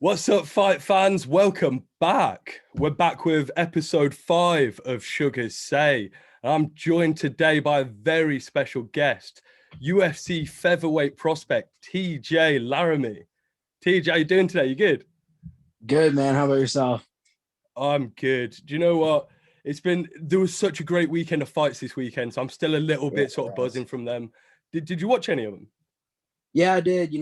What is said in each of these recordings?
What's up, fight fans? Welcome back. We're back with episode 5 of Suga Say. I'm joined today by a very special guest, UFC Featherweight prospect TJ Laramie. TJ, how you doing today? You good? Good, man. How about yourself? I'm good. Do you know what? There was such a great weekend of fights this weekend, so I'm still a little bit sort of buzzing from them. Did you watch any of them? Yeah, I did.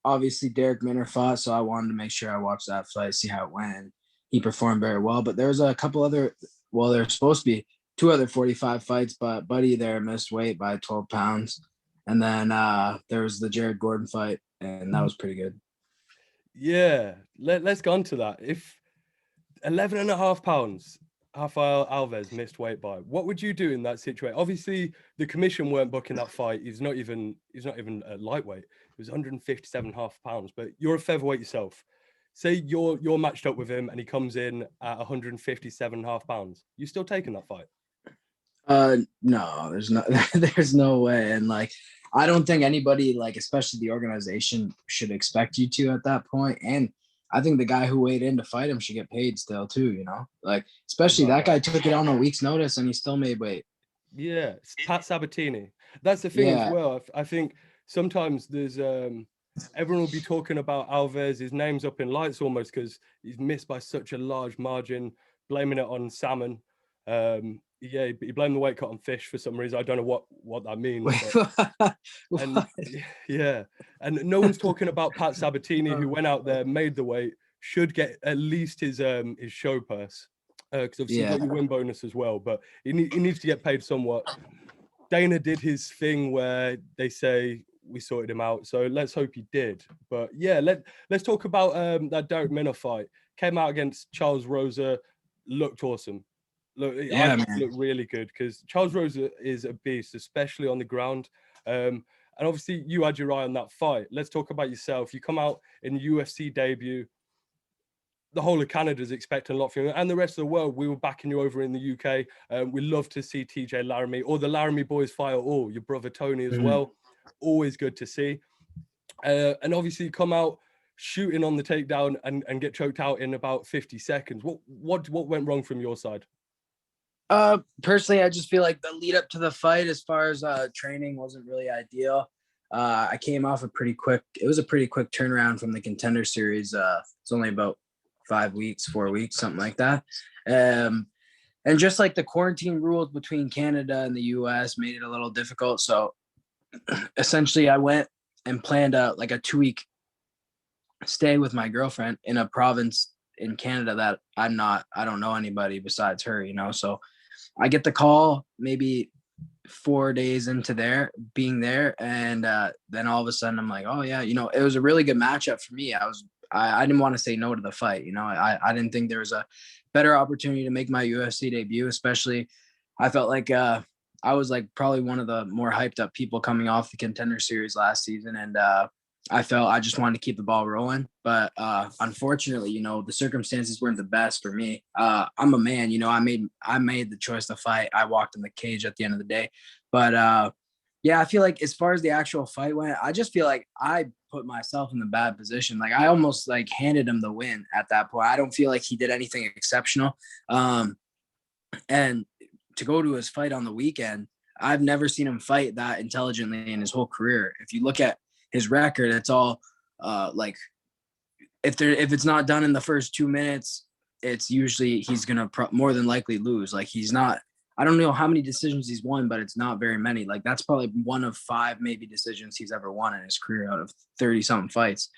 Obviously Derek Minner fought, so I wanted to make sure I watched that fight, see how it went. He performed very well, but there was a couple other, well, there's supposed to be two other 45 fights, but Buddy there missed weight by 12 pounds. And then there was the Jared Gordon fight, and that was pretty good. Yeah, let's go on to that. If 11 and a half pounds, Rafael Alves missed weight by, what would you do in that situation? Obviously, the commission weren't booking that fight. He's not even a lightweight. It was 157 and a half pounds, but you're a featherweight yourself. Say you're matched up with him and he comes in at 157 and a half pounds. You still taking that fight? No, there's no way. And I don't think anybody, especially the organization, should expect you to at that point. And I think the guy who weighed in to fight him should get paid still too, especially that guy took it on a week's notice and he still made weight. Yeah, it's Pat Sabatini. That's the thing as well. I think sometimes there's everyone will be talking about Alves. His name's up in lights almost because he's missed by such a large margin, blaming it on salmon. Yeah, he blamed the weight cut on fish for some reason. I don't know what that means. And yeah, and no one's talking about Pat Sabatini, who went out there, made the weight, should get at least his show purse, because obviously you got your win bonus as well. But he needs to get paid somewhat. Dana did his thing where they say we sorted him out, so let's hope he did. But yeah, let's talk about that Derek Minner fight. Came out against Charles Rosa, looked awesome. Look, I looked really good because Charles Rosa is a beast, especially on the ground. And obviously, you had your eye on that fight. Let's talk about yourself. You come out in UFC debut. The whole of Canada is expecting a lot from you, and the rest of the world. We were backing you over in the UK. We love to see TJ Laramie or the Laramie boys fight at all. Your brother Tony as well. Always good to see. And obviously, you come out shooting on the takedown and get choked out in about 50 seconds. What went wrong from your side? Personally, I just feel like the lead up to the fight, as far as training, wasn't really ideal. I came off it was a pretty quick turnaround from the Contender Series. It's only about 4 weeks, something like that. And just like the quarantine rules between Canada and the US made it a little difficult. So essentially I went and planned a 2-week stay with my girlfriend in a province in Canada that I don't know anybody besides her, so I get the call maybe 4 days into being there. And then all of a sudden I'm like, oh yeah, it was a really good matchup for me. I didn't want to say no to the fight. I didn't think there was a better opportunity to make my UFC debut, especially I felt like I was probably one of the more hyped up people coming off the Contender Series last season. And I felt I just wanted to keep the ball rolling. But unfortunately, the circumstances weren't the best for me. I'm a man, I made the choice to fight. I walked in the cage at the end of the day. But yeah, I feel like as far as the actual fight went, I just feel like I put myself in the bad position. I almost handed him the win at that point. I don't feel like he did anything exceptional. And to go to his fight on the weekend, I've never seen him fight that intelligently in his whole career. If you look at his record, it's all if it's not done in the first 2 minutes, it's usually he's gonna more than likely lose. He's not. I don't know how many decisions he's won, but it's not very many. That's probably one of 5 maybe decisions he's ever won in his career out of 30-something fights.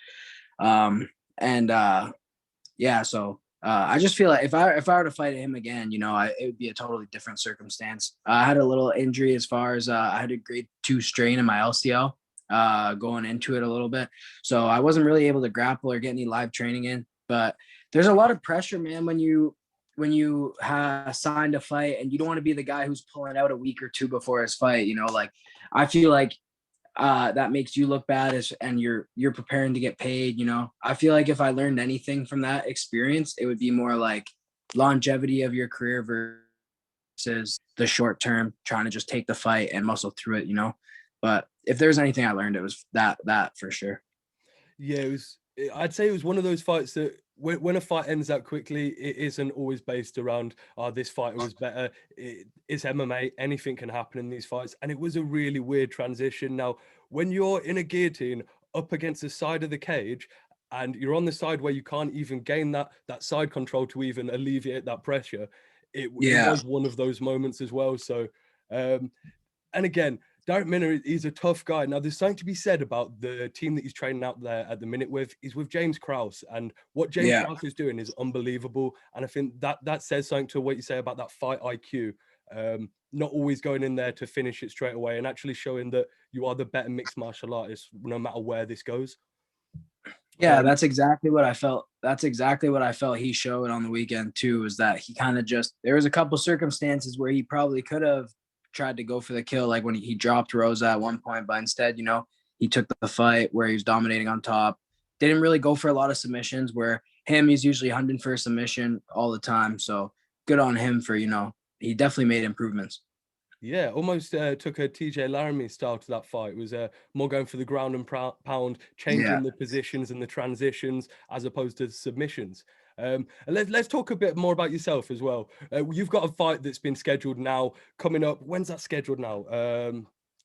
Yeah, so I just feel like if I were to fight him again, it would be a totally different circumstance. I had a little injury as far as I had a grade 2 strain in my LCL going into it a little bit. So I wasn't really able to grapple or get any live training in. But there's a lot of pressure, man, when you signed a fight and you don't want to be the guy who's pulling out a week or 2 before his fight. I feel like that makes you look bad and you're preparing to get paid. I feel like if I learned anything from that experience, it would be more like longevity of your career versus the short term, trying to just take the fight and muscle through it, But if there's anything I learned, it was that for sure. Yeah, I'd say it was one of those fights that when a fight ends that quickly, it isn't always based around, oh, this fighter was better. It's MMA. Anything can happen in these fights. And it was a really weird transition. Now, when you're in a guillotine up against the side of the cage and you're on the side where you can't even gain that side control to even alleviate that pressure, it was one of those moments as well. So, and again, Darren Minner, he's a tough guy. Now, there's something to be said about the team that he's training out there at the minute with. He's with James Krause, and what James Krause is doing is unbelievable. And I think that says something to what you say about that fight IQ. Not always going in there to finish it straight away, and actually showing that you are the better mixed martial artist, no matter where this goes. Yeah, that's exactly what I felt. That's exactly what I felt he showed on the weekend too, is that he kind of just, there was a couple circumstances where he probably could have tried to go for the kill, like when he dropped Rosa at one point, but instead, he took the fight where he was dominating on top. Didn't really go for a lot of submissions, where he's usually hunting for a submission all the time. So good on him for, he definitely made improvements. Yeah, almost took a TJ Laramie style to that fight. It was more going for the ground and pound, changing the positions and the transitions as opposed to submissions. And let's talk a bit more about yourself as well. You've got a fight that's been scheduled now, coming up. When's that scheduled now?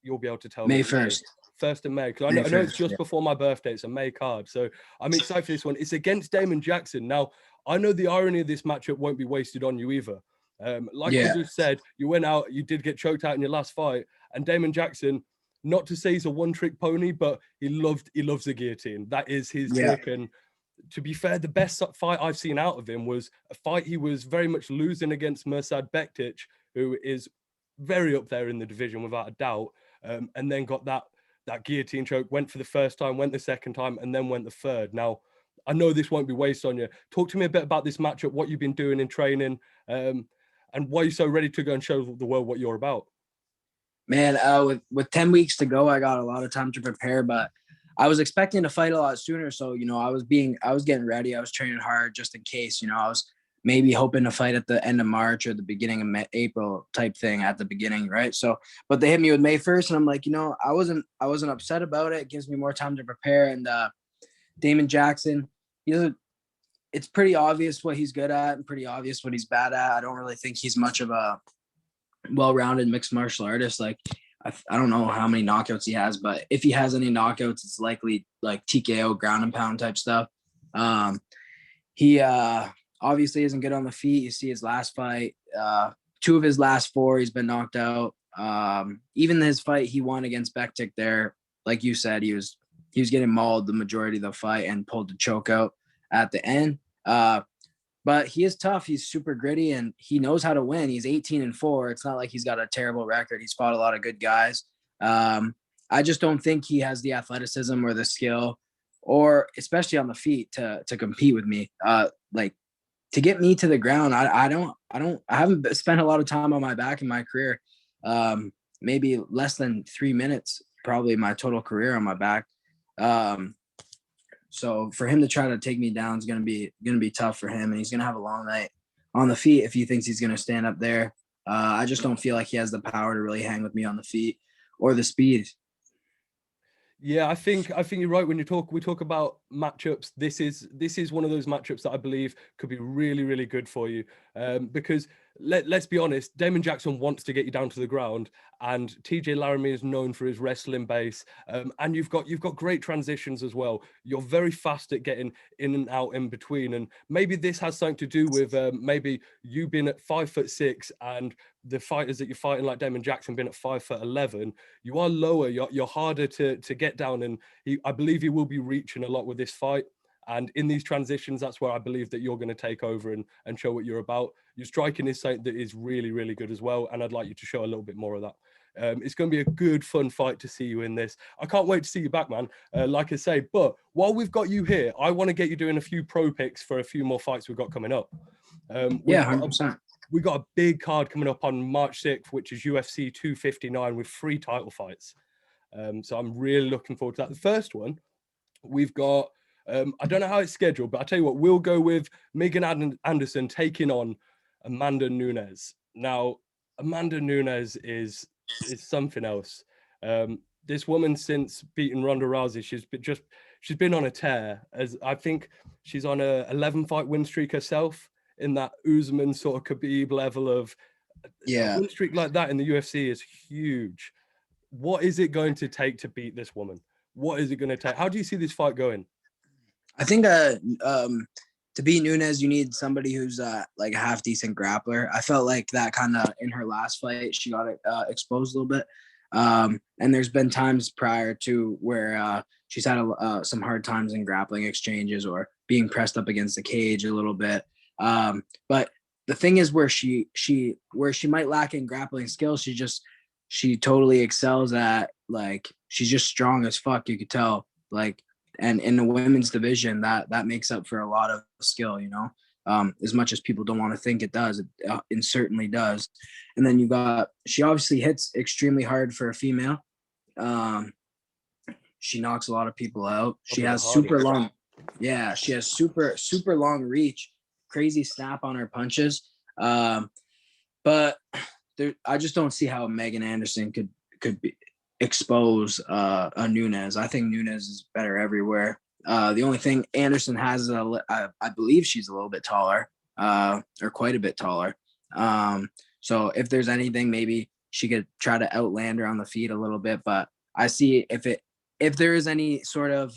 You'll be able to tell May me. 1st. 1st of May, because I know it's just before my birthday. It's a May card, so I'm excited for this one. It's against Damon Jackson. Now, I know the irony of this matchup won't be wasted on you either. Like you just said, you went out, you did get choked out in your last fight, and Damon Jackson, not to say he's a one-trick pony, but he loves the guillotine. That is his trick. And to be fair, the best fight I've seen out of him was a fight he was very much losing against Mirsad Bektic, who is very up there in the division without a doubt, and then got that guillotine choke, went for the first time, went the second time, and then went the third. Now, I know this won't be wasted on you. Talk to me a bit about this matchup, what you've been doing in training, and why you're so ready to go and show the world what you're about. Man, with 10 weeks to go, I got a lot of time to prepare, but I was expecting to fight a lot sooner. So, I was getting ready. I was training hard just in case, I was maybe hoping to fight at the end of March or the beginning of April type thing at the beginning. Right. So, but they hit me with May 1st and I'm like, I wasn't upset about it. It gives me more time to prepare. And Damon Jackson, it's pretty obvious what he's good at and pretty obvious what he's bad at. I don't really think he's much of a well-rounded mixed martial artist. Like, I don't know how many knockouts he has, but if he has any knockouts, it's likely like TKO, ground and pound type stuff. He obviously isn't good on the feet. You see his last fight, 2 of his last 4, he's been knocked out. Even his fight he won against Bektic there, like you said, he was getting mauled the majority of the fight and pulled the choke out at the end. But he is tough. He's super gritty and he knows how to win. He's 18-4. It's not like he's got a terrible record. He's fought a lot of good guys. I just don't think he has the athleticism or the skill, or especially on the feet to compete with me. Like, to get me to the ground, I haven't spent a lot of time on my back in my career. Maybe less than 3 minutes, probably my total career on my back. So for him to try to take me down is going to be tough for him, and he's going to have a long night on the feet if he thinks he's going to stand up there. I just don't feel like he has the power to really hang with me on the feet or the speed. Yeah, I think you're right when we talk about matchups. This is one of those matchups that I believe could be really, really good for you, because let's be honest, Damon Jackson wants to get you down to the ground, and TJ Laramie is known for his wrestling base, and you've got great transitions as well. You're very fast at getting in and out in between, and maybe this has something to do with maybe you being at 5'6" and the fighters that you're fighting like Damon Jackson being at 5'11". You are lower, you're harder to get down, and I believe he will be reaching a lot with this fight. And in these transitions, that's where I believe that you're going to take over and show what you're about. Your striking is something that is really, really good as well, and I'd like you to show a little bit more of that. It's going to be a good, fun fight to see you in this. I can't wait to see you back, man. Like I say, but while we've got you here, I want to get you doing a few pro picks for a few more fights we've got coming up. Yeah, 100%. We got a big card coming up on March 6th, which is UFC 259 with 3 title fights. So I'm really looking forward to that. The first one, we've got, I don't know how it's scheduled, but I'll tell you what, we'll go with Megan Anderson taking on Amanda Nunes. Now, Amanda Nunes is something else. This woman, since beating Ronda Rousey, she's been on a tear. As I think she's on a 11-fight win streak herself, in that Usman sort of Khabib level of a win streak like that in the UFC is huge. What is it going to take to beat this woman? What is it going to take? How do you see this fight going? I think to beat Nunes, you need somebody who's like a half decent grappler. I felt like that kind of in her last fight, she got exposed a little bit. And there's been times prior to where she's had some hard times in grappling exchanges or being pressed up against the cage a little bit. But the thing is where she might lack in grappling skills, she totally excels at, like, she's just strong as fuck. You could tell, like, and in the women's division, that makes up for a lot of skill, you know, as much as people don't want to think it does, it certainly does. And then she obviously hits extremely hard for a female. She knocks a lot of people out. She has super long reach, crazy snap on her punches. But I just don't see how Megan Anderson could expose a Nunes. I think Nunes is better everywhere. The only thing Anderson has is I believe she's a little bit taller, or quite a bit taller. So if there's anything, maybe she could try to outland her on the feet a little bit. But I see if there is any sort of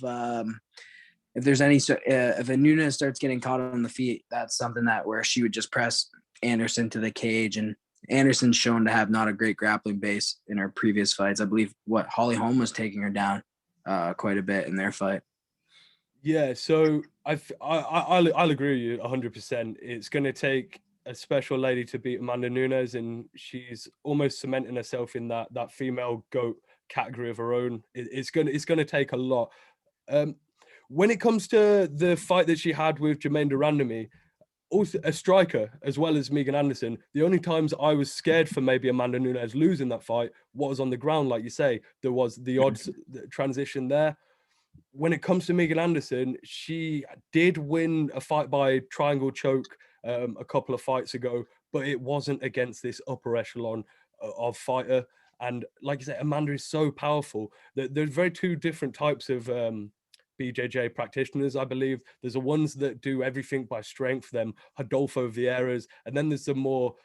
if a Nunes starts getting caught on the feet, that's something where she would just press Anderson to the cage. And Anderson's shown to have not a great grappling base in her previous fights. I believe Holly Holm was taking her down quite a bit in their fight. Yeah, so I'll agree with you 100%. It's going to take a special lady to beat Amanda Nunes, and she's almost cementing herself in that female GOAT category of her own. It's going to take a lot. When it comes to the fight that she had with Jermaine Durandamy, also a striker as well as Megan Anderson, the only times I was scared for maybe Amanda Nunes losing that fight was on the ground. Like you say, there was the odds transition there. When it comes to Megan Anderson, she did win a fight by triangle choke a couple of fights ago, but it wasn't against this upper echelon of fighter. And like you said, Amanda is so powerful that there's very two different types of BJJ practitioners, I believe. There's the ones that do everything by strength, them Rodolfo Vieiras, and then there's the more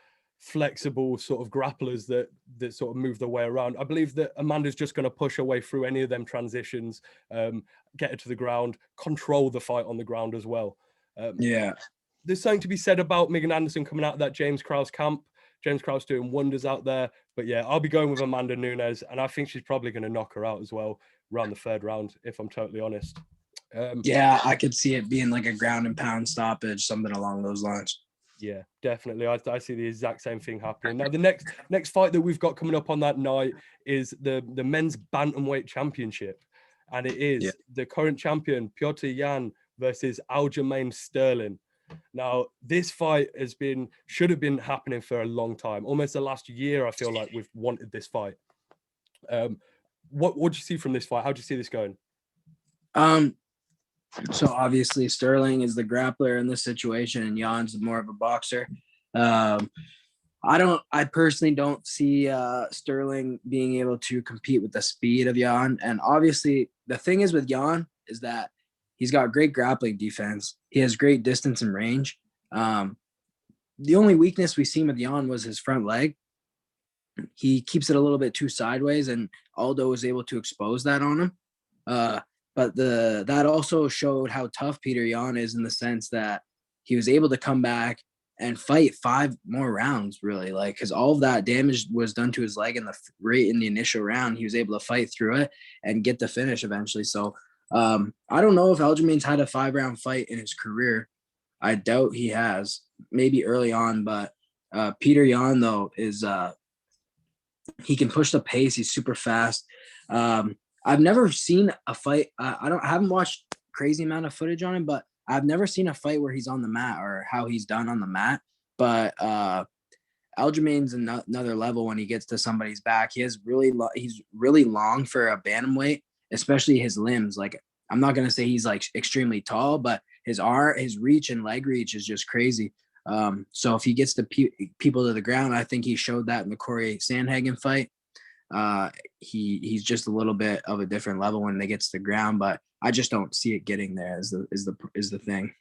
flexible sort of grapplers that sort of move their way around. I believe that Amanda's just going to push her way through any of them transitions, get her to the ground, control the fight on the ground as well. There's something to be said about Megan Anderson coming out of that James Krause camp. James Krause doing wonders out there. But yeah, I'll be going with Amanda Nunes, and I think she's probably going to knock her out as well around the third round, if I'm totally honest. I could see it being like a ground and pound stoppage, something along those lines. Yeah, definitely. I see the exact same thing happening. Now, the next fight that we've got coming up on that night is the men's bantamweight championship, and it is the current champion Petr Yan versus Aljamain Sterling. Now, this fight should have been happening for a long time. Almost the last year, I feel like we've wanted this fight. What do you see from this fight? How do you see this going? So obviously Sterling is the grappler in this situation, and Jan's more of a boxer. I personally don't see Sterling being able to compete with the speed of Jan. And obviously the thing is with Jan is that he's got great grappling defense. He has great distance and range. The only weakness we've seen with Jan was his front leg. He keeps it a little bit too sideways, and Aldo was able to expose that on him. But that also showed how tough Petr Yan is, in the sense that he was able to come back and fight 5 more rounds, really, like, because all of that damage was done to his leg in the initial round. He was able to fight through it and get the finish eventually. So I don't know if Aljamain's had a 5-round fight in his career. I doubt he has. Maybe early on, but Petr Yan though is he can push the pace. He's super fast. I've never seen a fight. I haven't watched crazy amount of footage on him, but I've never seen a fight where he's on the mat or how he's done on the mat. But Aljamain's another level when he gets to somebody's back. He's really long for a bantamweight, especially his limbs. Like, I'm not gonna say he's like extremely tall, but his reach and leg reach is just crazy. So if he gets the people to the ground, I think he showed that in the Corey Sandhagen fight. He's just a little bit of a different level when they get to the ground, but I just don't see it getting there is the thing.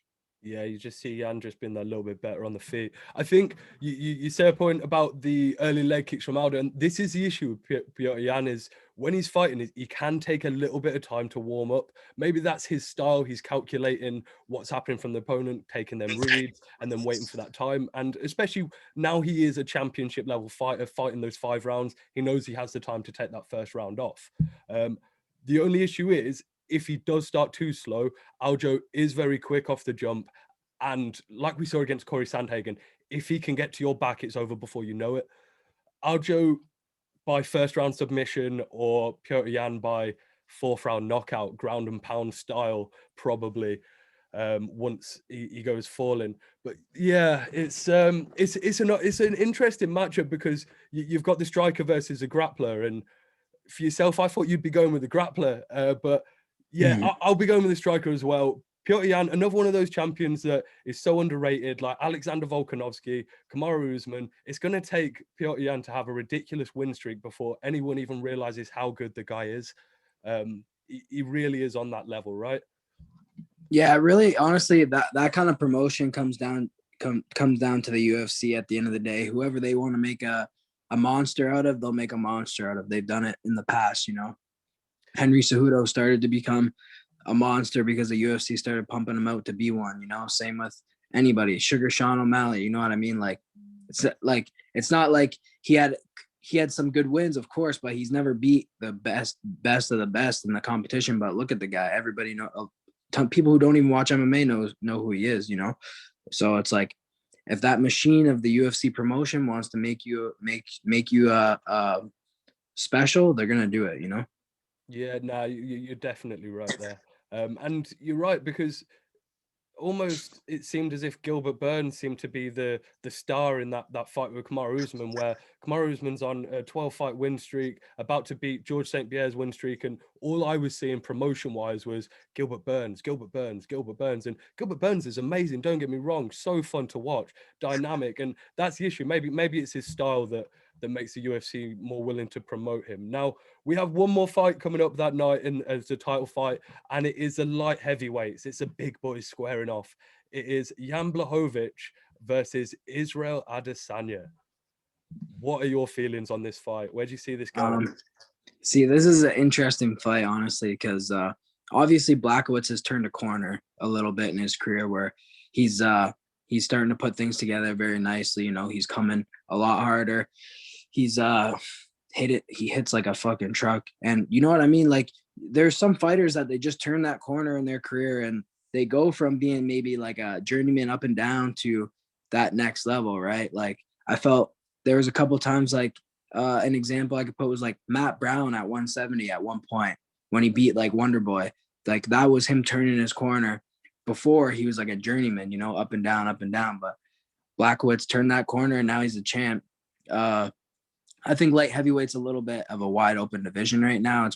Yeah, you just see Jan just being a little bit better on the feet. I think you say a point about the early leg kicks from Aldo, and this is the issue with Piotr Jan is when he's fighting, he can take a little bit of time to warm up. Maybe that's his style. He's calculating what's happening from the opponent, taking them reads, and then waiting for that time. And especially now he is a championship level fighter, fighting those 5 rounds. He knows he has the time to take that first round off. The only issue is if he does start too slow, Aljo is very quick off the jump. And like we saw against Corey Sandhagen, if he can get to your back, it's over before you know it. Aljo by first round submission or Piotr Jan by 4th round knockout, ground and pound style, probably once he goes falling. But yeah, it's an interesting matchup because you've got the striker versus a grappler, and for yourself, I thought you'd be going with the grappler, but yeah, I'll be going with the striker as well. Piotr Jan, another one of those champions that is so underrated, like Alexander Volkanovski, Kamaru Usman. It's going to take Piotr Jan to have a ridiculous win streak before anyone even realizes how good the guy is. He really is on that level, right? Yeah, really, honestly, that kind of promotion comes down to the UFC at the end of the day. Whoever they want to make a monster out of, they'll make a monster out of. They've done it in the past, you know. Henry Cejudo started to become a monster because the UFC started pumping him out to be one, you know. Same with anybody, Sugar Sean O'Malley, you know what I mean? Like it's not like he had some good wins, of course, but he's never beat the best of the best in the competition. But look at the guy. Everybody know, people who don't even watch MMA know who he is, you know. So it's like, if that machine of the UFC promotion wants to make you special, they're gonna do it, you know. Yeah, no, you're definitely right there. And you're right, because almost it seemed as if Gilbert Burns seemed to be the star in that fight with Kamaru Usman, where Kamaru Usman's on a 12-fight win streak, about to beat George St. Pierre's win streak, and all I was seeing promotion-wise was Gilbert Burns, Gilbert Burns, Gilbert Burns, and Gilbert Burns is amazing. Don't get me wrong, so fun to watch, dynamic, and that's the issue. Maybe it's his style that makes the UFC more willing to promote him. Now, we have one more fight coming up that night as the title fight, and it is a light heavyweights. It's a big boys squaring off. It is Jan Blachowicz versus Israel Adesanya. What are your feelings on this fight? Where do you see this going? See, this is an interesting fight, honestly, because obviously Blachowicz has turned a corner a little bit in his career where he's starting to put things together very nicely. You know, he's coming a lot harder. He's he hits like a fucking truck. And you know what I mean? Like, there's some fighters that they just turn that corner in their career and they go from being maybe like a journeyman up and down to that next level, right? Like, I felt there was a couple times, like an example I could put was like Matt Brown at 170 at one point when he beat like Wonder Boy. Like, that was him turning his corner. Before, he was like a journeyman, you know, up and down. But Blachowicz turned that corner and now he's a champ. I think light heavyweight's a little bit of a wide open division right now.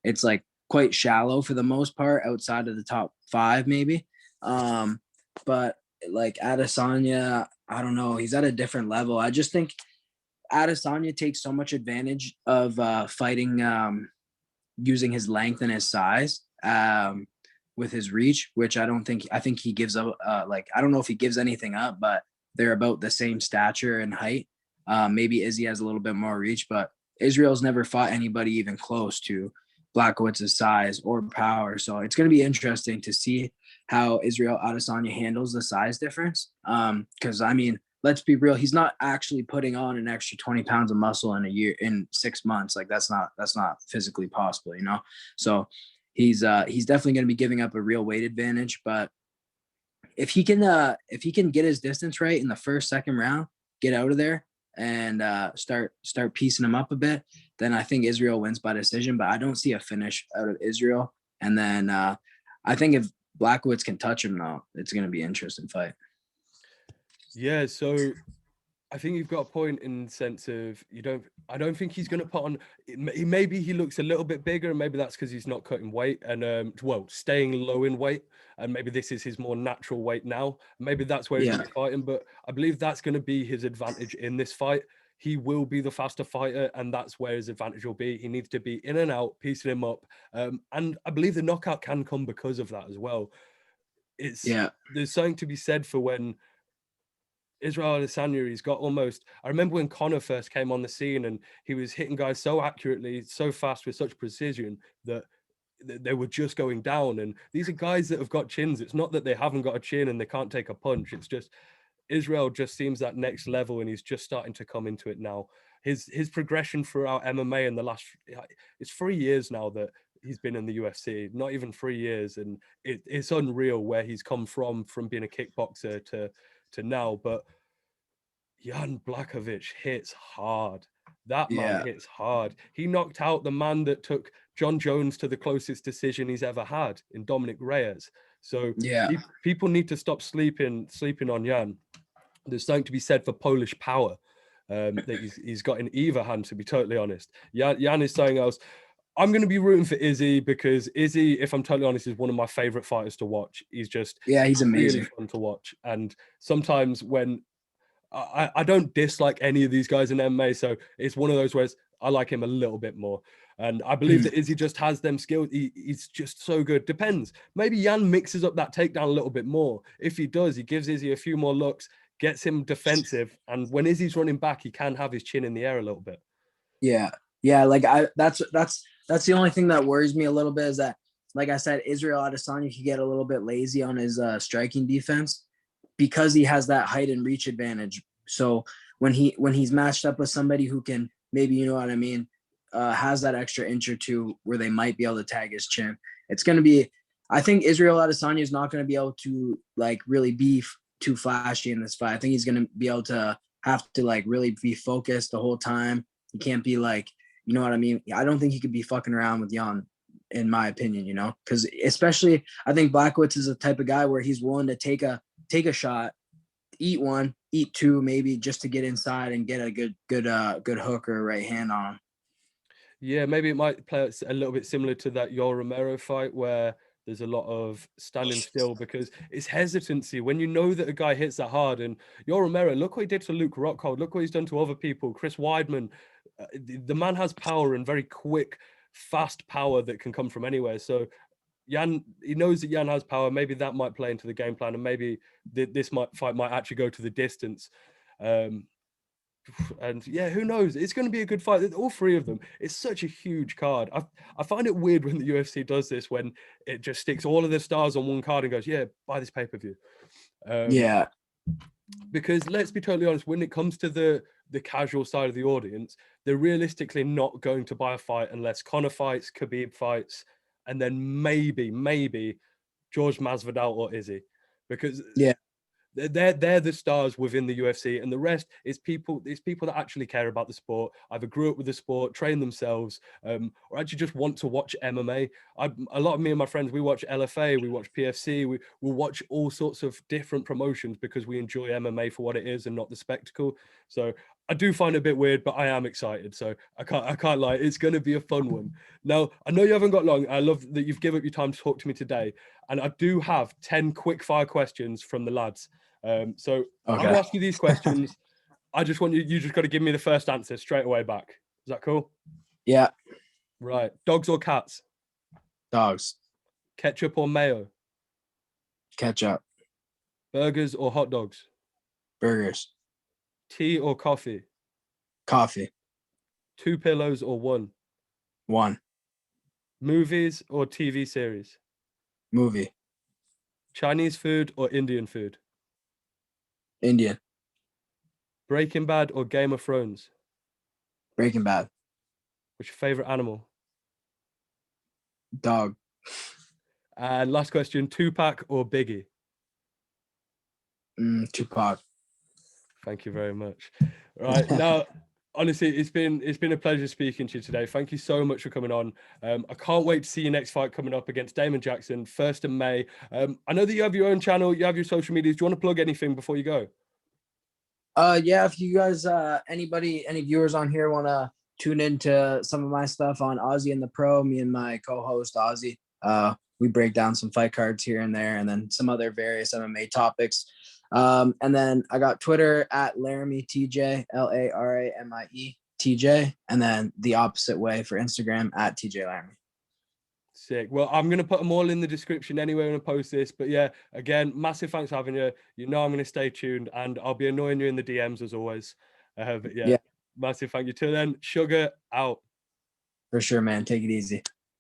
It's like quite shallow for the most part outside of the top 5 maybe. But like Adesanya, I don't know. He's at a different level. I just think Adesanya takes so much advantage of fighting using his length and his size with his reach, which I think he gives up. Like, I don't know if he gives anything up, but they're about the same stature and height. Maybe Izzy has a little bit more reach, but Israel's never fought anybody even close to Blachowicz's size or power. So it's going to be interesting to see how Israel Adesanya handles the size difference. Because I mean, let's be real, he's not actually putting on an extra 20 pounds of muscle in a year, in 6 months. Like, that's not physically possible, you know? So he's definitely going to be giving up a real weight advantage. But if he can get his distance right in the first, second round, get out of there and start piecing him up a bit, then I think Israel wins by decision. But I don't see a finish out of Israel. And then I think if Blachowicz can touch him, though, it's going to be an interesting fight. Yeah, so I think you've got a point in the sense of I don't think he's going to put on. Maybe he looks a little bit bigger, and maybe that's because he's not cutting weight and staying low in weight, and maybe this is his more natural weight now. Maybe that's where he's going to be fighting, but I believe that's going to be his advantage in this fight. he will be the faster fighter, and that's where his advantage will be. He needs to be in and out, piecing him up. And I believe the knockout can come because of that as well. There's something to be said for when Israel Adesanya, he's got almost, I remember when Conor first came on the scene and he was hitting guys so accurately, so fast with such precision that they were just going down. And these are guys that have got chins. It's not that they haven't got a chin and they can't take a punch. It's just Israel just seems that next level, and he's just starting to come into it now. His progression throughout MMA in the last, it's 3 years now that he's been in the UFC, not even 3 years. And it's unreal where he's come from being a kickboxer to now. But Jan Blachowicz hits hard. That man hits hard. He knocked out the man that took John Jones to the closest decision he's ever had in Dominic Reyes. So people need to stop sleeping on Jan. There's something to be said for Polish power that he's got in either hand, to be totally honest. Jan is something else. I'm going to be rooting for Izzy because Izzy, if I'm totally honest, is one of my favorite fighters to watch. He's just he's amazing, really fun to watch. And sometimes when I don't dislike any of these guys in MMA, so it's one of those where I like him a little bit more. And I believe that Izzy just has them skills. He's just so good. Depends. Maybe Jan mixes up that takedown a little bit more. If he does, he gives Izzy a few more looks, gets him defensive. And when Izzy's running back, he can have his chin in the air a little bit. Yeah. Like that's the only thing that worries me a little bit is that, like I said, Israel Adesanya can get a little bit lazy on his striking defense because he has that height and reach advantage. So when he's matched up with somebody who can maybe, you know what I mean, has that extra inch or two where they might be able to tag his chin, it's going to be, I think Israel Adesanya is not going to be able to like really be too flashy in this fight. I think he's going to be able to have to like really be focused the whole time. He can't be like, you know what I mean? I don't think he could be fucking around with Jan, in my opinion, you know, because especially I think Blachowicz is the type of guy where he's willing to take a shot, eat one, eat two, maybe just to get inside and get a good hook or right hand on him. Yeah, maybe it might play a little bit similar to that Yoel Romero fight where there's a lot of standing still because it's hesitancy when you know that a guy hits that hard. And Yoel Romero, look what he did to Luke Rockhold. Look what he's done to other people. Chris Weidman, the man has power and very quick, fast power that can come from anywhere. So Jan, he knows that Jan has power. Maybe that might play into the game plan, and maybe this fight might actually go to the distance. And yeah, who knows? It's going to be a good fight. All three of them. It's such a huge card. I find it weird when the UFC does this, when it just sticks all of the stars on one card and goes, yeah, buy this pay-per-view. Because let's be totally honest, when it comes to the casual side of the audience, they're realistically not going to buy a fight unless Conor fights, Khabib fights, and then maybe George Masvidal or Izzy. Because they're the stars within the UFC, and the rest is people that actually care about the sport, either grew up with the sport, train themselves, or actually just want to watch MMA. A lot of me and my friends, we watch LFA, we watch PFC, we'll watch all sorts of different promotions because we enjoy MMA for what it is and not the spectacle. So I do find it a bit weird, but I am excited. So I can't lie. It's going to be a fun one. Now, I know you haven't got long. I love that you've given up your time to talk to me today. And I do have 10 quick fire questions from the lads. So I'm going to ask you these questions. I just want you just got to give me the first answer straight away back. Is that cool? Yeah. Right. Dogs or cats? Dogs. Ketchup or mayo? Ketchup. Burgers or hot dogs? Burgers. Tea or coffee? Coffee. 2 pillows or one? One. Movies or TV series? Movie. Chinese food or Indian food? Indian. Breaking Bad or Game of Thrones? Breaking Bad. What's your favorite animal? Dog. And last question, Tupac or Biggie? Tupac. Thank you very much. Right now, honestly, it's been a pleasure speaking to you today. Thank you so much for coming on. I can't wait to see your next fight coming up against Damon Jackson, 1st of May. I know that you have your own channel, you have your social medias. Do you want to plug anything before you go? Yeah, if you guys, any viewers on here want to tune into some of my stuff on Ozzy and the Pro, me and my co-host Ozzy, we break down some fight cards here and there, and then some other various MMA topics. And then I got Twitter at Laramie TJ, Laramie TJ, and then the opposite way for Instagram at TJ Laramie. Sick. Well, I'm going to put them all in the description anyway when I post this. But yeah, again, massive thanks for having you. You know I'm going to stay tuned, and I'll be annoying you in the DMs as always. But yeah, massive thank you. Till then, Sugar out. For sure, man. Take it easy.